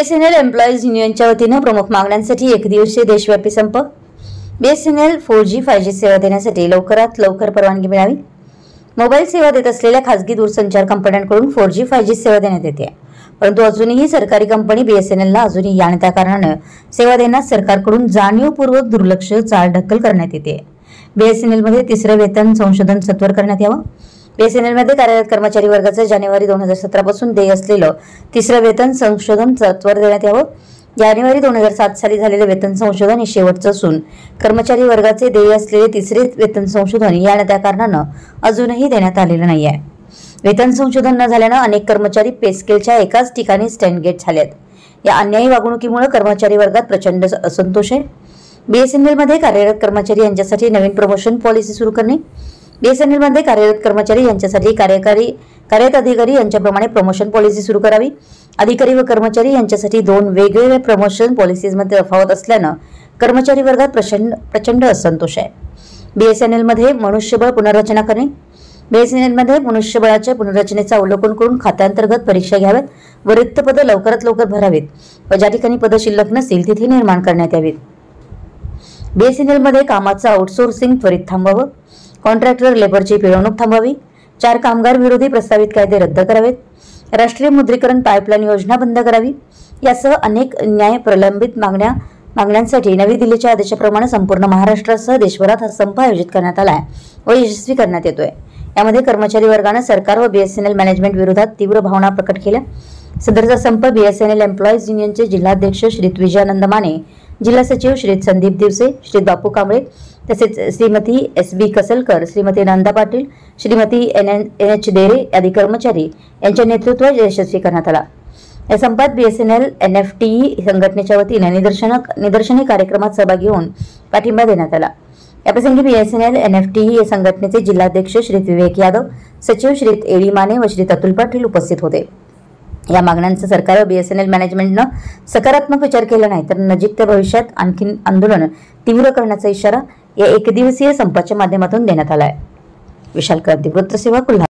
BSNL employees युनियनच्या वतीने प्रमुख मागण्यांसाठी एकदिवसीय देशव्यापी संप। बीएसएनएल 4G 5G सेवा देण्यासाठी लवकरात लवकर परवानगी मिळावी। मोबाईल सेवा देत असलेल्या खासगी दूरसंचार कंपन्यांकडून 4G 5G सेवा देण्यात येते, परंतु अजूनही सरकारी कंपनी बीएसएनएलला अजूनही या आणि त्या कारणाने सेवा देण्यास सरकारकडून जाणीवपूर्वक दुर्लक्ष चालढकल करण्यात येते। बीएसएनएलमध्ये तिसरे वेतन संशोधन सत्वर करण्यात यावं। बीएसएनएलमध्ये कार्यरत कर्मचारी वर्गाचे जानेवारी 2017 पासून देय असलेलं तिसरं वेतन संशोधन सत्वर देण्यात यावं। जानेवारी 2007 साली झालेले वेतन संशोधन हे शेवटचं असून कर्मचारी वर्गाचे देय असलेले तिसरे वेतन संशोधन या आणि त्या कारणाने अजूनही देण्यात आलेलं नाही आहे। वेतन संशोधन न झाल्याने अनेक कर्मचारी पे स्केलच्या एकाच ठिकाणी स्टँडगेट झालेत। या अन्यायी वागणुकीमुळे कर्मचारी वर्गात प्रचंड असंतोष आहे। बीएसएनएलमध्ये कार्यरत कर्मचारी यांच्यासाठी नवीन प्रमोशन पॉलिसी सुरू करणे। बीएसएनएलमध्ये कार्यरत कर्मचारी यांच्यासाठी कार्यरत अधिकारी यांच्याप्रमाणे प्रमोशन पॉलिसी सुरू करावी। अधिकारी व कर्मचारी यांच्यासाठी दोन वेगवेगळ्या प्रमोशन पॉलिसीजमध्ये तफावत असल्याने कर्मचारी वर्गात प्रचंड असंतोष आहे। बीएसएनएलमध्ये मनुष्यबळ पुनर्रचना करणे। बीएसएनएलमध्ये मनुष्यबळाच्या पुनर्रचनेचा अवलोकन करून खात्यांतर्गत परीक्षा घ्याव्यात व रिक्त पदे लवकरात लवकर भरावीत व ज्या ठिकाणी पदं शिल्लक नसतील तिथे निर्माण करण्यात यावीत। बीएसएनएलमध्ये कामाचं आउटसोर्सिंग त्वरित थांबवावं। कॉन्ट्रॅक्टर लेबरची पिळवणूक थांबवावी। 4 कामगार विरोधी प्रस्तावित कायदे रद्द करावेत। राष्ट्रीय मुद्रीकरण पाईपलाईन योजना बंद करावी। यासह अनेक न्याय प्रलंबित मागण्यांसाठी नवी दिल्लीच्या आदेशाप्रमाणे संपूर्ण महाराष्ट्रासह देशभरात हा संप आयोजित करण्यात आला आहे व यशस्वी करण्यात येतोय। यामध्ये कर्मचारी वर्गाने सरकार व बीएसएनएल मॅनेजमेंट विरोधात तीव्र भावना प्रकट केल्या। सदरचा संप बीएसएनएल एम्प्लॉईज युनियनचे जिल्हाध्यक्ष श्री विजयानंद माने, जिल्हा सचिव श्री संदीप दिवसे, श्री बापू कांबळे तसेच श्रीमती एस.बी. कसलकर, श्रीमती नंदा पाटील, श्रीमती एन.एच. देरे आदी कर्मचारी यांच्या नेतृत्वात यशस्वी करण्यात आला। या संपात बीएसएनएल एनएफटीई संघटनेच्या वतीने निदर्शनी कार्यक्रमात सहभागी होऊन पाठिंबा देण्यात आला। याप्रसंगी बीएसएनएल एनएफटीई संघटनेचे जिल्हाध्यक्ष श्री विवेक यादव, सचिव श्री एडी माने व श्री अतुल पाटील उपस्थित होते। या मागण्यांचा सरकार व बीएसएनएल मॅनेजमेंटने सकारात्मक विचार केला नाही तर नजीकच्या भविष्यात आणखी आंदोलन तीव्र करण्याचा इशारा या एकदिवसीय संपाच्या माध्यमातून देण्यात आला आहे। विशाल क्रांती वृत्तसेवा कोल्हापूर।